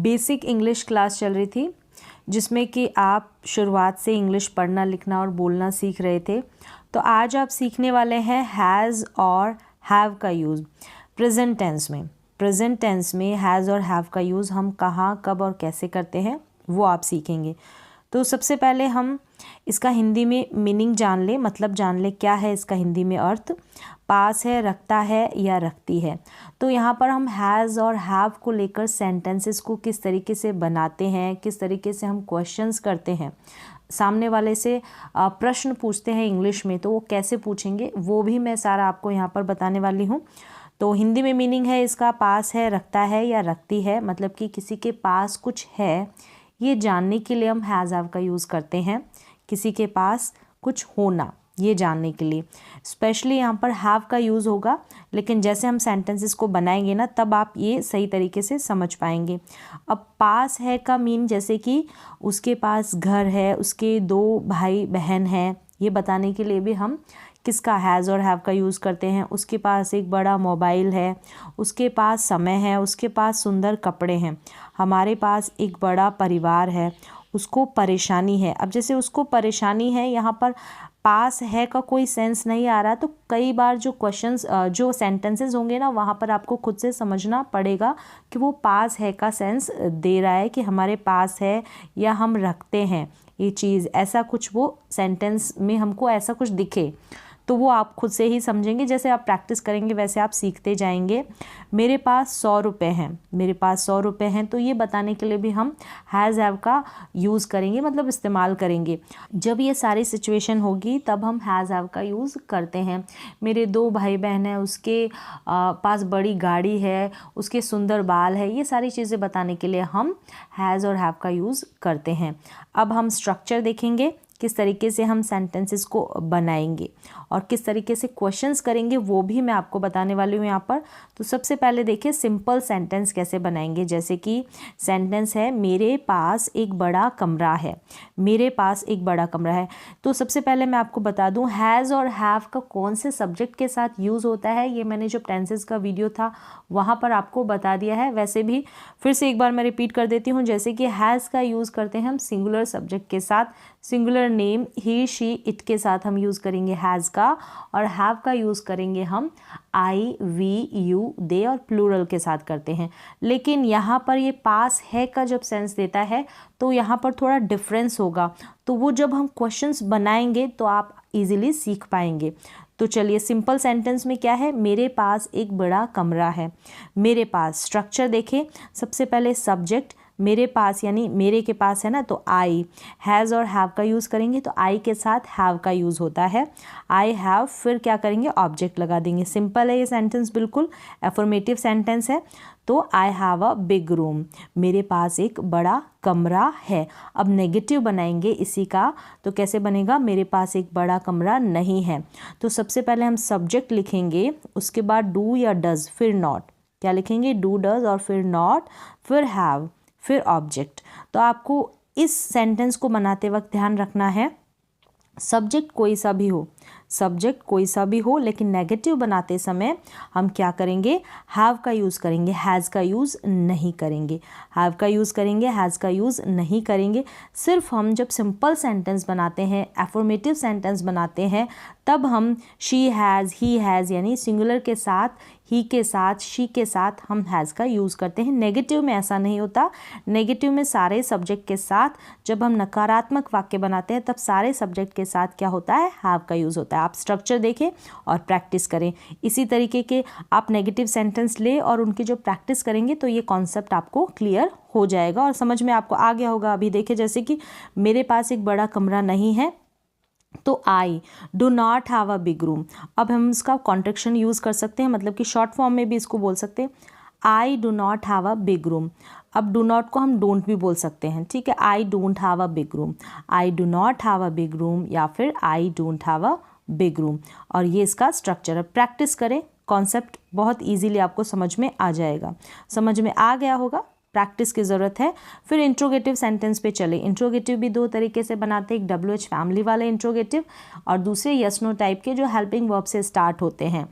Basic English class चल रही थी जिसमें कि आप शुरुआत से इंग्लिश पढ़ना लिखना और बोलना सीख रहे थे। तो आज आप सीखने वाले हैं हैज़ और हैव का यूज़ प्रेजेंट टेंस में। प्रेजेंट टेंस में हैज़ और हैव का यूज़ हम कहाँ कब और कैसे करते हैं वो आप सीखेंगे। तो सबसे पहले हम इसका हिंदी में मीनिंग जान लें, मतलब जान लें क्या है इसका हिंदी में अर्थ। पास है, रखता है या रखती है। तो यहाँ पर हम हैज़ और हैव को लेकर सेंटेंसेस को किस तरीके से बनाते हैं, किस तरीके से हम क्वेश्चंस करते हैं, सामने वाले से प्रश्न पूछते हैं इंग्लिश में, तो वो कैसे पूछेंगे वो भी मैं सारा आपको यहाँ पर बताने वाली हूँ। तो हिंदी में मीनिंग है इसका पास है, रखता है या रखती है, मतलब कि किसी के पास कुछ है ये जानने के लिए हम हैज़ हैव का यूज़ करते हैं। किसी के पास कुछ होना ये जानने के लिए स्पेशली यहाँ पर हैव का यूज़ होगा, लेकिन जैसे हम सेंटेंसेस को बनाएंगे ना तब आप ये सही तरीके से समझ पाएंगे। अब पास है का मीन जैसे कि उसके पास घर है, उसके 2 भाई बहन हैं, ये बताने के लिए भी हम किसका हैज़ और हैव का यूज़ करते हैं। उसके पास एक बड़ा मोबाइल है, उसके पास समय है, उसके पास सुंदर कपड़े हैं, हमारे पास एक बड़ा परिवार है, उसको परेशानी है। अब जैसे उसको परेशानी है, यहाँ पर पास है का कोई सेंस नहीं आ रहा, तो कई बार जो क्वेश्चंस जो सेंटेंसेस होंगे ना वहाँ पर आपको खुद से समझना पड़ेगा कि वो पास है का सेंस दे रहा है कि हमारे पास है या हम रखते हैं ये चीज़, ऐसा कुछ वो सेंटेंस में हमको ऐसा कुछ दिखे तो वो आप खुद से ही समझेंगे। जैसे आप प्रैक्टिस करेंगे वैसे आप सीखते जाएंगे। मेरे पास 100 रुपये हैं, मेरे पास 100 रुपये हैं, तो ये बताने के लिए भी हम हैज़ हैव का यूज़ करेंगे, मतलब इस्तेमाल करेंगे। जब ये सारी सिचुएशन होगी तब हम हैज़ हैव का यूज़ करते हैं। मेरे 2 भाई बहन हैं, उसके पास बड़ी गाड़ी है, उसके सुंदर बाल है, ये सारी चीज़ें बताने के लिए हम हैज़ और हैव का यूज़ करते हैं। अब हम स्ट्रक्चर देखेंगे, किस तरीके से हम सेंटेंसेस को बनाएंगे और किस तरीके से क्वेश्चंस करेंगे वो भी मैं आपको बताने वाली हूँ यहाँ पर। तो सबसे पहले देखिए सिंपल सेंटेंस कैसे बनाएंगे। जैसे कि सेंटेंस है मेरे पास एक बड़ा कमरा है, मेरे पास एक बड़ा कमरा है। तो सबसे पहले मैं आपको बता दूँ हैज़ और हैव का कौन से सब्जेक्ट के साथ यूज़ होता है, ये मैंने जो टेंसेस का वीडियो था वहाँ पर आपको बता दिया है। वैसे भी फिर से एक बार मैं रिपीट कर देती हूँ। जैसे कि हैज़ का यूज़ करते हैं हम सिंगुलर सब्जेक्ट के साथ, singular name he she it के साथ हम यूज़ करेंगे हैज़ का, और हैव का यूज़ करेंगे हम आई वी यू दे और प्लूरल के साथ करते हैं। लेकिन यहाँ पर ये पास है का जब सेंस देता है तो यहाँ पर थोड़ा डिफरेंस होगा, तो वो जब हम क्वेश्चंस बनाएंगे तो आप इजीली सीख पाएंगे। तो चलिए सिंपल सेंटेंस में क्या है, मेरे पास एक बड़ा कमरा है। मेरे पास स्ट्रक्चर देखें, सबसे पहले सब्जेक्ट मेरे पास यानी मेरे के पास है ना, तो आई, हैज़ और हैव का यूज़ करेंगे तो आई के साथ हैव का यूज़ होता है। आई हैव, फिर क्या करेंगे ऑब्जेक्ट लगा देंगे। सिंपल है ये सेंटेंस, बिल्कुल एफर्मेटिव सेंटेंस है। तो I have a big room, मेरे पास एक बड़ा कमरा है। अब नेगेटिव बनाएंगे इसी का, तो कैसे बनेगा, मेरे पास एक बड़ा कमरा नहीं है। तो सबसे पहले हम सब्जेक्ट लिखेंगे, उसके बाद डू या डज, फिर नॉट, क्या लिखेंगे डू डज और फिर नॉट, फिर हैव, फिर ऑब्जेक्ट। तो आपको इस सेंटेंस को बनाते वक्त ध्यान रखना है सब्जेक्ट कोई सा भी हो, सब्जेक्ट कोई सा भी हो, लेकिन नेगेटिव बनाते समय हम क्या करेंगे, हैव का यूज़ करेंगे, हैज़ का यूज़ नहीं करेंगे। हैव का यूज़ करेंगे, हैज़ का यूज़ नहीं करेंगे। सिर्फ हम जब सिंपल सेंटेंस बनाते हैं, एफर्मेटिव सेंटेंस बनाते हैं, तब हम शी हैज़, ही हैज़ यानी सिंगुलर के साथ, ही के साथ, शी के साथ हम हैज़ का यूज़ करते हैं। नेगेटिव में ऐसा नहीं होता। नेगेटिव में सारे सब्जेक्ट के साथ, जब हम नकारात्मक वाक्य बनाते हैं तब सारे सब्जेक्ट के साथ क्या होता है, हैव का यूज़ होता है। आप स्ट्रक्चर देखें और प्रैक्टिस करें। इसी तरीके के आप नेगेटिव सेंटेंस ले और उनकी जो प्रैक्टिस करेंगे तो ये कॉन्सेप्ट आपको क्लियर हो जाएगा और समझ में आपको आ गया होगा। अभी देखिए जैसे कि मेरे पास एक बड़ा कमरा नहीं है, तो आई do not have a big room. अब हम इसका कॉन्ट्रैक्शन यूज़ कर सकते हैं, मतलब कि शॉर्ट फॉर्म में भी इसको बोल सकते हैं, आई do not have a big room. अब डू नॉट को हम डोंट भी बोल सकते हैं, ठीक है, आई don't have a big room, I do not have a big room, या फिर आई don't have a big room. और ये इसका स्ट्रक्चर है। प्रैक्टिस करें, कॉन्सेप्ट बहुत इजीली आपको समझ में आ जाएगा। समझ में आ गया होगा, प्रैक्टिस की ज़रूरत है। फिर इंट्रोगेटिव सेंटेंस पे चले। इंट्रोगेटिव भी दो तरीके से बनाते हैं, एक WH फैमिली वाले इंट्रोगेटिव और दूसरे यस नो टाइप के जो हेल्पिंग वर्ब से स्टार्ट होते हैं।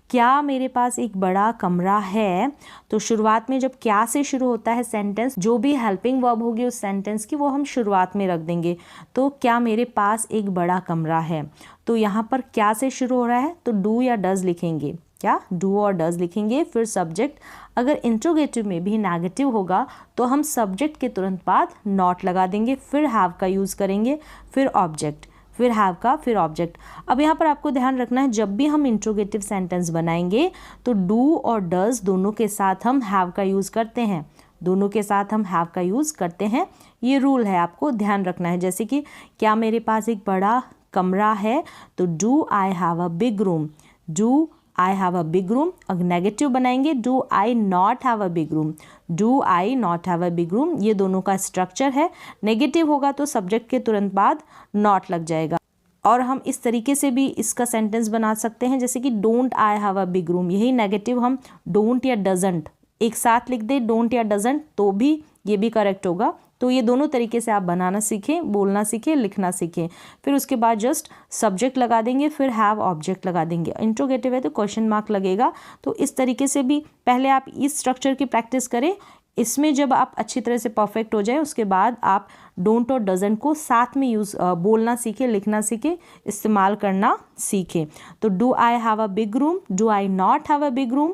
क्या मेरे पास एक बड़ा कमरा है, तो शुरुआत में जब क्या से शुरू होता है सेंटेंस, जो भी हेल्पिंग वर्ब होगी उस सेंटेंस की वो हम शुरुआत में रख देंगे। तो क्या मेरे पास एक बड़ा कमरा है, तो यहाँ पर क्या से शुरू हो रहा है तो डू या डज लिखेंगे। क्या डू और डज लिखेंगे, फिर सब्जेक्ट। अगर इंट्रोगेटिव में भी नेगेटिव होगा तो हम सब्जेक्ट के तुरंत बाद नॉट लगा देंगे, फिर हैव का यूज़ करेंगे, फिर ऑब्जेक्ट, फिर हैव का, फिर ऑब्जेक्ट। अब यहाँ पर आपको ध्यान रखना है, जब भी हम इंट्रोगेटिव सेंटेंस बनाएंगे तो डू और डज दोनों के साथ हम हैव का यूज़ करते हैं, दोनों के साथ हम हैव का यूज़ करते हैं। ये रूल है, आपको ध्यान रखना है। जैसे कि क्या मेरे पास एक बड़ा कमरा है, तो do I have a big room, do I have a big room. अगर नेगेटिव बनाएंगे do I not have a big room, do I not have a big room. ये दोनों का स्ट्रक्चर है। नेगेटिव होगा तो सब्जेक्ट के तुरंत बाद नॉट लग जाएगा। और हम इस तरीके से भी इसका सेंटेंस बना सकते हैं, जैसे कि don't I have a big room. यही नेगेटिव हम डोंट या डजंट एक साथ लिख दे, डोंट या डजंट, तो भी ये भी करेक्ट होगा। तो ये दोनों तरीके से आप बनाना सीखें, बोलना सीखें, लिखना सीखें। फिर उसके बाद जस्ट सब्जेक्ट लगा देंगे, फिर हैव ऑब्जेक्ट लगा देंगे। इंट्रोगेटिव है तो क्वेश्चन मार्क लगेगा। तो इस तरीके से भी पहले आप इस स्ट्रक्चर की प्रैक्टिस करें। इसमें जब आप अच्छी तरह से परफेक्ट हो जाए उसके बाद आप डोंट और डजंट को साथ में यूज़ बोलना सीखें, लिखना सीखें, इस्तेमाल करना सीखें। तो do I have a big room, do I not have a big room,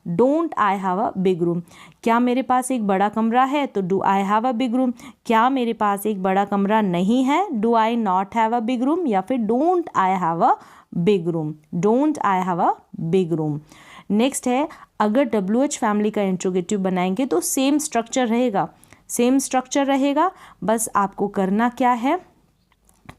don't I have a big room. क्या मेरे पास एक बड़ा कमरा है, तो do I have a big room. क्या मेरे पास एक बड़ा कमरा नहीं है, do I not have a big room, या फिर don't I have a big room, don't I have a big room. Next है, अगर WH फैमिली का इंट्रोगेटिव बनाएंगे तो सेम स्ट्रक्चर रहेगा, सेम स्ट्रक्चर रहेगा। बस आपको करना क्या है,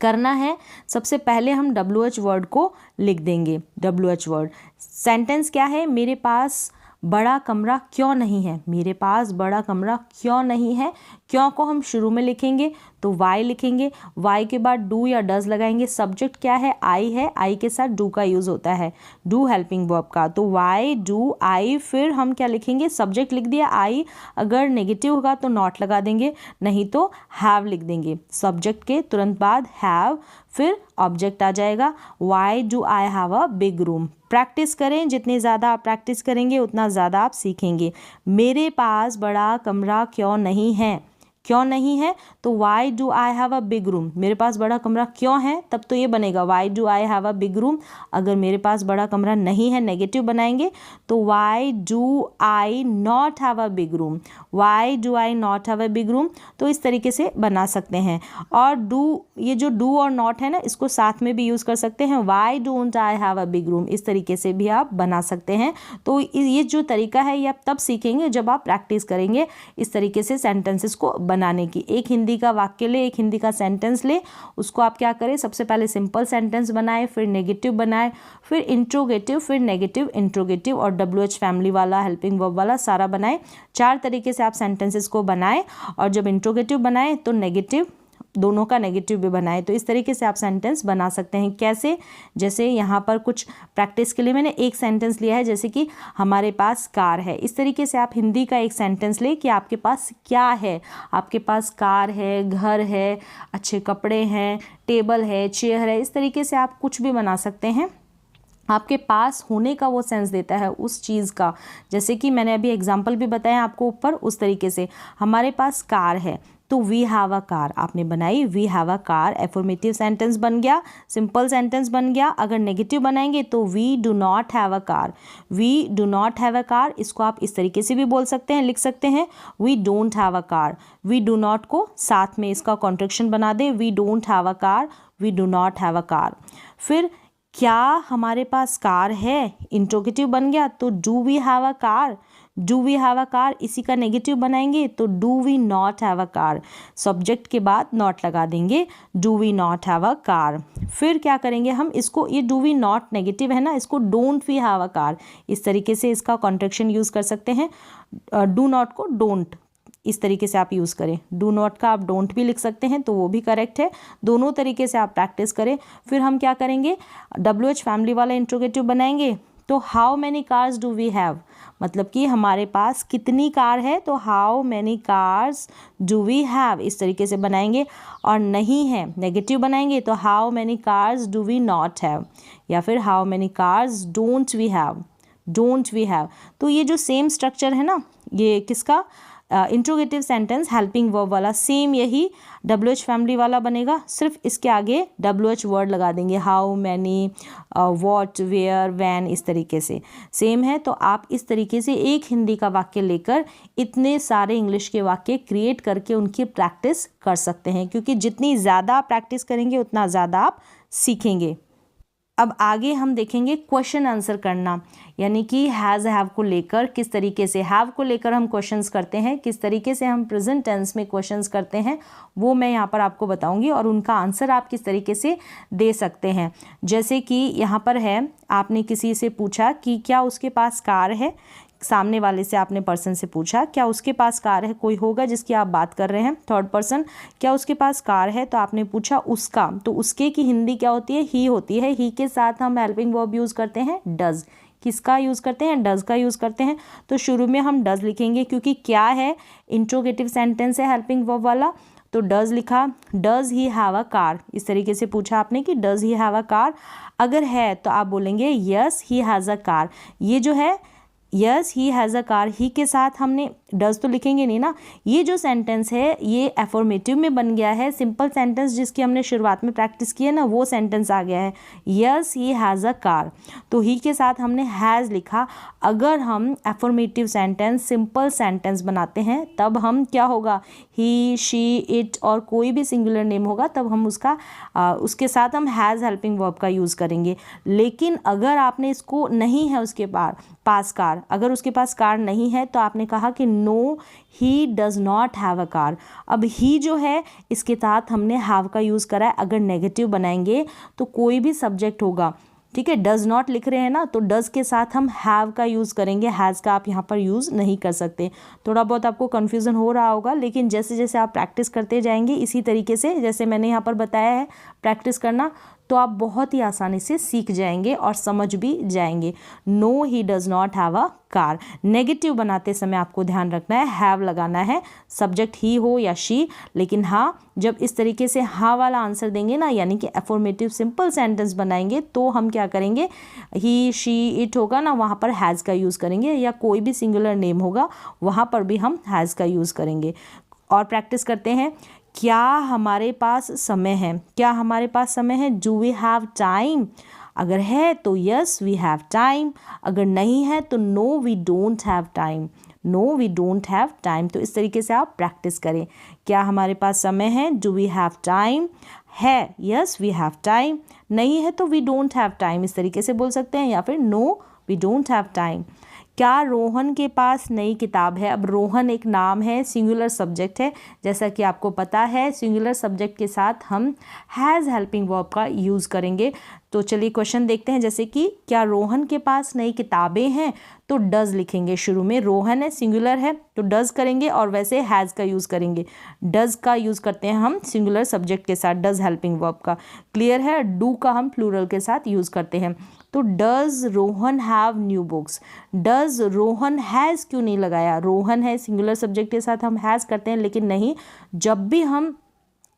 करना है सबसे पहले हम WH वर्ड को लिख देंगे। WH वर्ड सेंटेंस क्या है, मेरे पास बड़ा कमरा क्यों नहीं है, मेरे पास बड़ा कमरा क्यों नहीं है। क्यों को हम शुरू में लिखेंगे तो वाई लिखेंगे, वाई के बाद डू या डज लगाएंगे। सब्जेक्ट क्या है, आई है, आई के साथ डू का यूज़ होता है, डू हेल्पिंग वर्ब का। तो वाई डू आई, फिर हम क्या लिखेंगे, सब्जेक्ट लिख दिया आई, अगर नेगेटिव होगा तो नॉट लगा देंगे, नहीं तो हैव लिख देंगे। सब्जेक्ट के तुरंत बाद हैव, फिर ऑब्जेक्ट आ जाएगा। Why do I have a big room. Practice करें, जितनी ज़्यादा आप प्रैक्टिस करेंगे उतना ज़्यादा आप सीखेंगे। मेरे पास बड़ा कमरा क्यों नहीं है, क्यों नहीं है तो why do I have a big room. मेरे पास बड़ा कमरा क्यों है, तब तो ये बनेगा why do I have a big room. अगर मेरे पास बड़ा कमरा नहीं है, नेगेटिव बनाएंगे तो why do I not have a big room, why do I not have a big room. तो इस तरीके से बना सकते हैं। और डू, ये जो डू और नॉट है ना, इसको साथ में भी यूज़ कर सकते हैं। Why don't I have a big room, इस तरीके से भी आप बना सकते हैं। तो ये जो तरीका है ये आप तब सीखेंगे जब आप प्रैक्टिस करेंगे इस तरीके से सेंटेंसेस को बनाने की। एक हिंदी का वाक्य ले, एक हिंदी का सेंटेंस ले, उसको आप क्या करें, सबसे पहले सिंपल सेंटेंस बनाए, फिर नेगेटिव बनाए, फिर इंट्रोगेटिव, फिर नेगेटिव, इंट्रोगेटिव और WH फैमिली वाला, हेल्पिंग वर्ब वाला सारा बनाए। 4 तरीके से आप सेंटेंसेस को बनाए। और जब इंट्रोगेटिव बनाए तो नेगेटिव, दोनों का नेगेटिव भी बनाए। तो इस तरीके से आप सेंटेंस बना सकते हैं। कैसे, जैसे यहाँ पर कुछ प्रैक्टिस के लिए मैंने एक सेंटेंस लिया है, जैसे कि हमारे पास कार है। इस तरीके से आप हिंदी का एक सेंटेंस ले कि आपके पास क्या है, आपके पास कार है, घर है, अच्छे कपड़े हैं, टेबल है, चेयर है। इस तरीके से आप कुछ भी बना सकते हैं। आपके पास होने का वो सेंस देता है उस चीज़ का। जैसे कि मैंने अभी एग्जाम्पल भी बताया आपको ऊपर, उस तरीके से हमारे पास कार है तो वी हैव अ कार आपने बनाई, we have a car, affirmative sentence बन गया, सिंपल सेंटेंस बन गया। अगर नेगेटिव बनाएंगे तो we do not have a car, we do not have a car. इसको आप इस तरीके से भी बोल सकते हैं, लिख सकते हैं, we don't have a car. We do not को साथ में इसका कॉन्ट्रैक्शन बना दे, we don't have a car, we do not have a car. फिर क्या हमारे पास कार है, इंट्रोगेटिव बन गया तो do we have a car, do we have a car. इसी का नेगेटिव बनाएंगे तो do we not have a car, subject के बाद नॉट लगा देंगे, do we not have a car. फिर क्या करेंगे हम इसको, ये डू वी नॉट नेगेटिव है ना, इसको don't we have a car, इस तरीके से इसका कॉन्ट्रैक्शन यूज़ कर सकते हैं। डू नॉट को डोंट, इस तरीके से आप यूज़ करें। डू नॉट का आप डोंट भी लिख सकते हैं तो वो भी करेक्ट है। दोनों तरीके से आप प्रैक्टिस करें। फिर हम क्या करेंगे, WH फैमिली वाला इंट्रोगेटिव बनाएंगे तो how many cars do we have, मतलब कि हमारे पास कितनी कार है, तो how many cars do we have इस तरीके से बनाएंगे। और नहीं है, नेगेटिव बनाएंगे तो how many cars do we not have, या फिर how many cars don't we have, don't we have. तो ये जो सेम स्ट्रक्चर है ना, ये किसका, इंट्रोगेटिव सेंटेंस हेल्पिंग वर्ब वाला, सेम यही WH फैमिली वाला बनेगा, सिर्फ इसके आगे WH वर्ड लगा देंगे, how many, what, where, when, इस तरीके से सेम है। तो आप इस तरीके से एक हिंदी का वाक्य लेकर इतने सारे इंग्लिश के वाक्य क्रिएट करके उनकी प्रैक्टिस कर सकते हैं, क्योंकि जितनी ज़्यादा आप प्रैक्टिस करेंगे उतना ज़्यादा आप सीखेंगे। अब आगे हम देखेंगे क्वेश्चन आंसर करना, यानी कि हैज़ हैव को लेकर किस तरीके से, हैव को लेकर हम क्वेश्चंस करते हैं, किस तरीके से हम प्रेजेंट टेंस में क्वेश्चंस करते हैं, वो मैं यहाँ पर आपको बताऊंगी और उनका आंसर आप किस तरीके से दे सकते हैं। जैसे कि यहाँ पर है, आपने किसी से पूछा कि क्या उसके पास कार है, सामने वाले से आपने पर्सन से पूछा क्या उसके पास कार है, कोई होगा जिसकी आप बात कर रहे हैं, थर्ड पर्सन, क्या उसके पास कार है, तो आपने पूछा उसका, तो उसके की हिंदी क्या होती है, ही होती है। ही के साथ हम हेल्पिंग वर्ब यूज़ करते हैं डज, किसका यूज़ करते हैं, डज का यूज़ करते हैं। तो शुरू में हम डज लिखेंगे, क्योंकि क्या है, इंट्रोगेटिव सेंटेंस है हेल्पिंग वर्ब वाला, तो डज लिखा। Does he have a car, इस तरीके से पूछा आपने कि does he have a car, अगर है तो आप बोलेंगे yes he has a car. ये जो है yes he has a car, he के साथ हमने डज तो लिखेंगे नहीं ना, ये जो सेंटेंस है ये एफर्मेटिव में बन गया है, सिंपल सेंटेंस जिसकी हमने शुरुआत में प्रैक्टिस की है ना, वो सेंटेंस आ गया है, yes he has a car. तो ही के साथ हमने हैज़ लिखा। अगर हम एफर्मेटिव सेंटेंस सिंपल सेंटेंस बनाते हैं तब हम क्या होगा, ही, शी, इट और कोई भी सिंगुलर नेम होगा तब हम उसके साथ हम हैज़ हेल्पिंग वर्ब का यूज़ करेंगे। लेकिन अगर आपने इसको नहीं है उसके पास कार, अगर उसके पास कार नहीं है तो आपने कहा कि no he does not have a car. अब ही जो है इसके साथ हमने हैव का यूज़ करा है, अगर नेगेटिव बनाएंगे तो कोई भी सब्जेक्ट होगा, ठीक है, डज नॉट लिख रहे हैं ना, तो डज के साथ हम हैव का यूज़ करेंगे, हैज़ का आप यहाँ पर यूज़ नहीं कर सकते। थोड़ा बहुत आपको कन्फ्यूज़न हो रहा होगा, लेकिन जैसे जैसे आप प्रैक्टिस करते जाएंगे इसी तरीके से, जैसे मैंने यहाँ पर बताया है प्रैक्टिस करना, तो आप बहुत ही आसानी से सीख जाएंगे और समझ भी जाएंगे। No he does not have a car, negative बनाते समय आपको ध्यान रखना है हैव लगाना है, सब्जेक्ट ही हो या शी। लेकिन हाँ, जब इस तरीके से हाँ वाला आंसर देंगे ना, यानी कि एफर्मेटिव सिंपल सेंटेंस बनाएंगे, तो हम क्या करेंगे, ही, शी, इट होगा ना, वहाँ पर हैज़ का यूज़ करेंगे, या कोई भी सिंगुलर नेम होगा वहाँ पर भी हम हैज़ का यूज़ करेंगे। और प्रैक्टिस करते हैं, क्या हमारे पास समय है, क्या हमारे पास समय है, डू वी हैव टाइम, अगर है तो यस वी हैव टाइम, अगर नहीं है तो no we don't have time, no we don't have time. तो इस तरीके से आप प्रैक्टिस करें, क्या हमारे पास समय है, डू वी हैव टाइम, है यस वी हैव टाइम, नहीं है तो वी डोंट हैव टाइम, इस तरीके से बोल सकते हैं, या फिर no we don't have time. क्या रोहन के पास नई किताब है, अब रोहन एक नाम है, सिंगुलर सब्जेक्ट है, जैसा कि आपको पता है सिंगुलर सब्जेक्ट के साथ हम हैज़ हेल्पिंग वर्ब का यूज़ करेंगे। तो चलिए क्वेश्चन देखते हैं, जैसे कि क्या रोहन के पास नई किताबें हैं, तो डज लिखेंगे शुरू में, रोहन है सिंगुलर है तो डज करेंगे, और वैसे हैज़ का यूज़ करेंगे, डज का यूज़ करते हैं हम सिंगुलर सब्जेक्ट के साथ, डज हेल्पिंग वर्ब का, क्लियर है। डू का हम प्लूरल के साथ यूज़ करते हैं। तो does Rohan have new books, does Rohan has क्यों नहीं लगाया, रोहन है सिंगुलर सब्जेक्ट के साथ हम हैज़ करते हैं, लेकिन नहीं, जब भी हम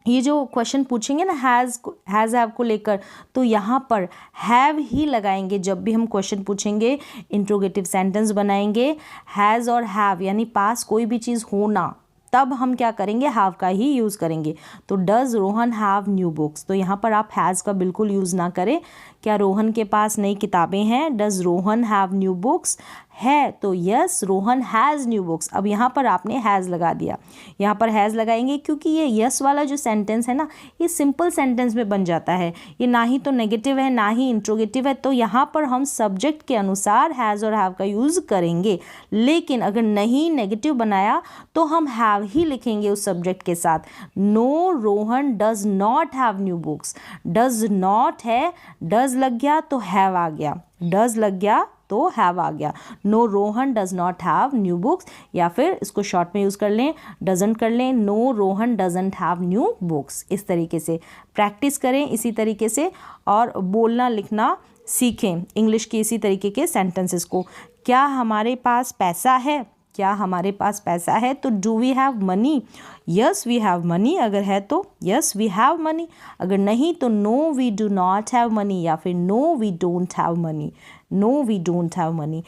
ये जो क्वेश्चन पूछेंगे ना हैज़ हैव को लेकर, तो यहाँ पर हैव ही लगाएंगे। जब भी हम क्वेश्चन पूछेंगे, इंट्रोगेटिव सेंटेंस बनाएंगे, हैज़ और हैव यानी पास कोई भी चीज़ होना, तब हम क्या करेंगे, हैव का ही यूज़ करेंगे। तो does Rohan have new books, तो यहाँ पर आप हैज़ का बिल्कुल यूज़ ना करें। क्या रोहन के पास नई किताबें हैं, does Rohan have new books, है तो yes Rohan has new books. अब यहाँ पर आपने हैज़ लगा दिया, यहाँ पर हैज़ लगाएंगे क्योंकि ये यस वाला जो सेंटेंस है ना, ये सिंपल सेंटेंस में बन जाता है, ये ना ही तो नेगेटिव है ना ही इंट्रोगेटिव है, तो यहाँ पर हम सब्जेक्ट के अनुसार हैज़ और हैव का यूज़ करेंगे। लेकिन अगर नहीं नेगेटिव बनाया तो हम हैव ही लिखेंगे उस सब्जेक्ट के साथ। No Rohan does not have new books, does not है, डज लग गया तो हैव आ गया, डज लग गया तो हैव आ गया। No Rohan does not have new books, या फिर इसको शॉर्ट में यूज़ कर लें, डजंट कर लें, no Rohan doesn't have new books. इस तरीके से प्रैक्टिस करें इसी तरीके से, और बोलना लिखना सीखें इंग्लिश के इसी तरीके के सेंटेंसेस को। क्या हमारे पास पैसा है, क्या हमारे पास पैसा है, तो do we have money, yes we have money, अगर है तो यस वी हैव मनी, अगर नहीं तो no we do not have money, या फिर no we don't have money, no we don't have money.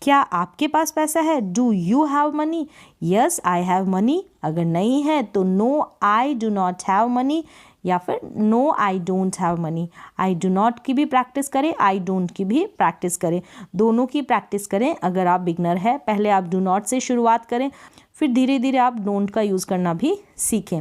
क्या आपके पास पैसा है, do you have money, yes I have money, अगर नहीं है तो no I do not have money, या फिर no I don't have money. I do not की भी प्रैक्टिस करें, आई डोंट की भी प्रैक्टिस करें, दोनों की प्रैक्टिस करें। अगर आप बिगनर है, पहले आप डू नॉट से शुरुआत करें, फिर धीरे धीरे आप डोंट का यूज़ करना भी सीखें।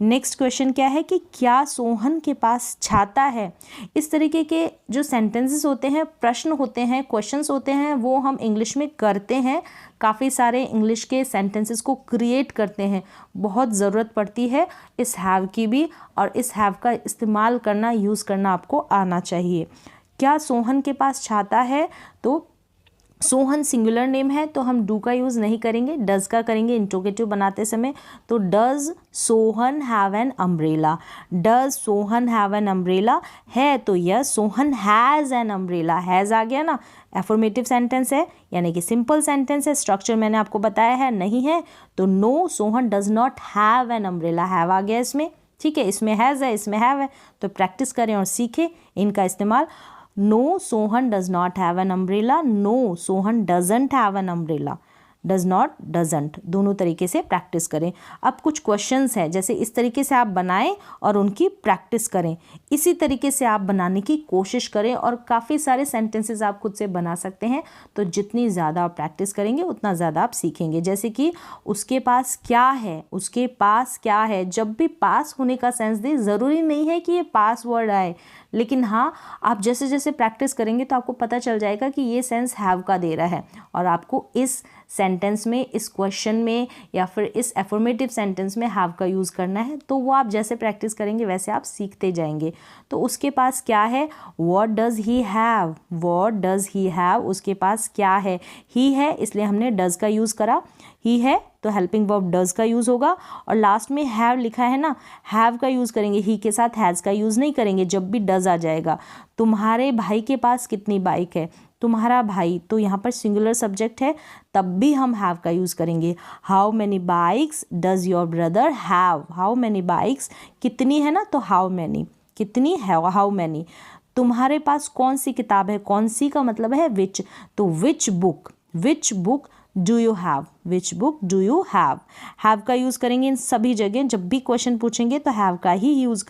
नेक्स्ट क्वेश्चन क्या है कि क्या सोहन के पास छाता है। इस तरीके के जो सेंटेंसेस होते हैं, प्रश्न होते हैं, क्वेश्चंस होते हैं, वो हम इंग्लिश में करते हैं। काफ़ी सारे इंग्लिश के सेंटेंसेस को क्रिएट करते हैं, बहुत ज़रूरत पड़ती है इस हैव की भी, और इस हैव का इस्तेमाल करना, यूज़ करना आपको आना चाहिए। क्या सोहन के पास छाता है, तो सोहन सिंगुलर नेम है तो हम डू का यूज़ नहीं करेंगे, डज का करेंगे इंट्रोगेटिव बनाते समय। तो does Sohan have an umbrella, does Sohan have an umbrella, है तो yes Sohan has an umbrella, has आ गया ना, एफर्मेटिव सेंटेंस है यानी कि सिंपल सेंटेंस है। स्ट्रक्चर मैंने आपको बताया है, नहीं है तो no Sohan does not have an umbrella, have आ गया इसमें, ठीक है, इसमें हैज़ है, इसमें हैव है, तो प्रैक्टिस करें और सीखें इनका इस्तेमाल। No Sohan does not have an umbrella, no Sohan doesn't have an umbrella, does not doesn't, दोनों तरीके से प्रैक्टिस करें। अब कुछ क्वेश्चंस हैं, जैसे इस तरीके से आप बनाएं और उनकी प्रैक्टिस करें, इसी तरीके से आप बनाने की कोशिश करें, और काफ़ी सारे सेंटेंसेस आप खुद से बना सकते हैं। तो जितनी ज़्यादा आप प्रैक्टिस करेंगे उतना ज़्यादा आप सीखेंगे। जैसे कि उसके पास क्या है, उसके पास क्या है, जब भी पास होने का सेंस दे, ज़रूरी नहीं है कि ये पास वर्ड आए, लेकिन हाँ आप जैसे जैसे प्रैक्टिस करेंगे तो आपको पता चल जाएगा कि ये सेंस हैव का दे रहा है, और आपको इस सेंटेंस में, इस क्वेश्चन में, या फिर इस एफर्मेटिव सेंटेंस में हैव का यूज़ करना है। तो वो आप जैसे प्रैक्टिस करेंगे वैसे आप सीखते जाएंगे। तो उसके पास क्या है, what does he have, what does he have, उसके पास क्या है, ही है इसलिए हमने डज का यूज़ करा, ही है तो हेल्पिंग वर्ब डज का यूज़ होगा, और लास्ट में हैव लिखा है ना, हैव का यूज़ करेंगे, ही के साथ हैज़ का यूज़ नहीं करेंगे जब भी डज आ जाएगा। तुम्हारे भाई के पास कितनी बाइक है, तुम्हारा भाई, तो यहाँ पर सिंगुलर सब्जेक्ट है, तब भी हम हैव का यूज़ करेंगे। How many bikes does your brother have, how many bikes, कितनी है ना तो हाउ मैनी, कितनी है, हाउ मैनी। तुम्हारे पास कौन सी किताब है, कौन सी का मतलब है विच, तो which book, which book do you have, which book do you have, have का यूज़ करेंगे इन सभी जगह, जब भी क्वेश्चन पूछेंगे तो हैव का ही यूज़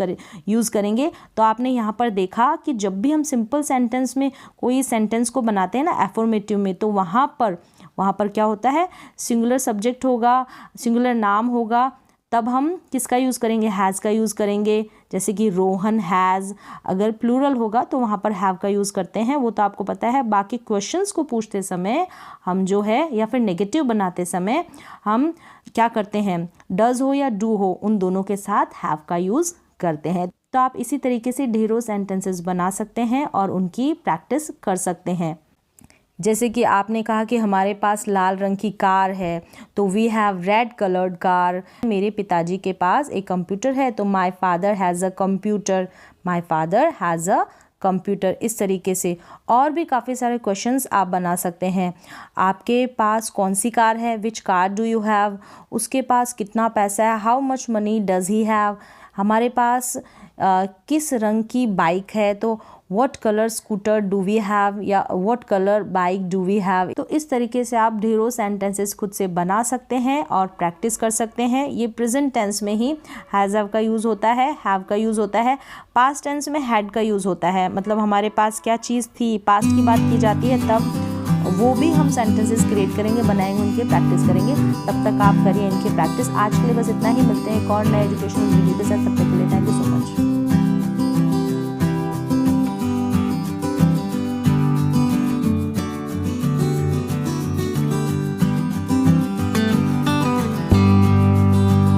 करेंगे। तो आपने यहाँ पर देखा कि जब भी हम सिंपल सेंटेंस में कोई सेंटेंस को बनाते हैं ना एफर्मेटिव में, तो वहाँ पर क्या होता है, सिंगुलर सब्जेक्ट होगा, सिंगुलर नाम होगा, तब हम किसका यूज़ करेंगे, हैज़ का यूज़ करेंगे। जैसे कि रोहन हैज़, अगर प्लूरल होगा तो वहाँ पर हैव का यूज़ करते हैं, वो तो आपको पता है। बाकी क्वेश्चंस को पूछते समय हम जो है, या फिर नेगेटिव बनाते समय हम क्या करते हैं, डज हो या डू हो, उन दोनों के साथ हैव का यूज़ करते हैं। तो आप इसी तरीके से ढेरों सेंटेंसेस बना सकते हैं और उनकी प्रैक्टिस कर सकते हैं। जैसे कि आपने कहा कि हमारे पास लाल रंग की कार है, तो we have red coloured car. मेरे पिताजी के पास एक कंप्यूटर है, तो my father has a computer, my father has a computer. इस तरीके से और भी काफ़ी सारे क्वेश्चंस आप बना सकते हैं। आपके पास कौन सी कार है, which car do you have, उसके पास कितना पैसा है, how much money does he have, हमारे पास किस रंग की बाइक है, तो what colour scooter do we have, या what colour bike do we have. तो इस तरीके से आप ढेरों सेंटेंसेस खुद से बना सकते हैं और प्रैक्टिस कर सकते हैं। ये प्रेजेंट टेंस में ही हैज़ हैव का यूज़ होता है, हैव का यूज़ होता है। पास्ट टेंस में हैड का यूज़ होता है, मतलब हमारे पास क्या चीज़ थी, पास्ट की बात की जाती है, तब वो भी हम सेंटेंसेस क्रिएट करेंगे, बनाएंगे, उनकी प्रैक्टिस करेंगे। तब तक आप करिए इनकी प्रैक्टिस। आज के लिए बस इतना ही, मिलते हैं एक और नए एजुकेशनल वीडियो के साथ, तब तक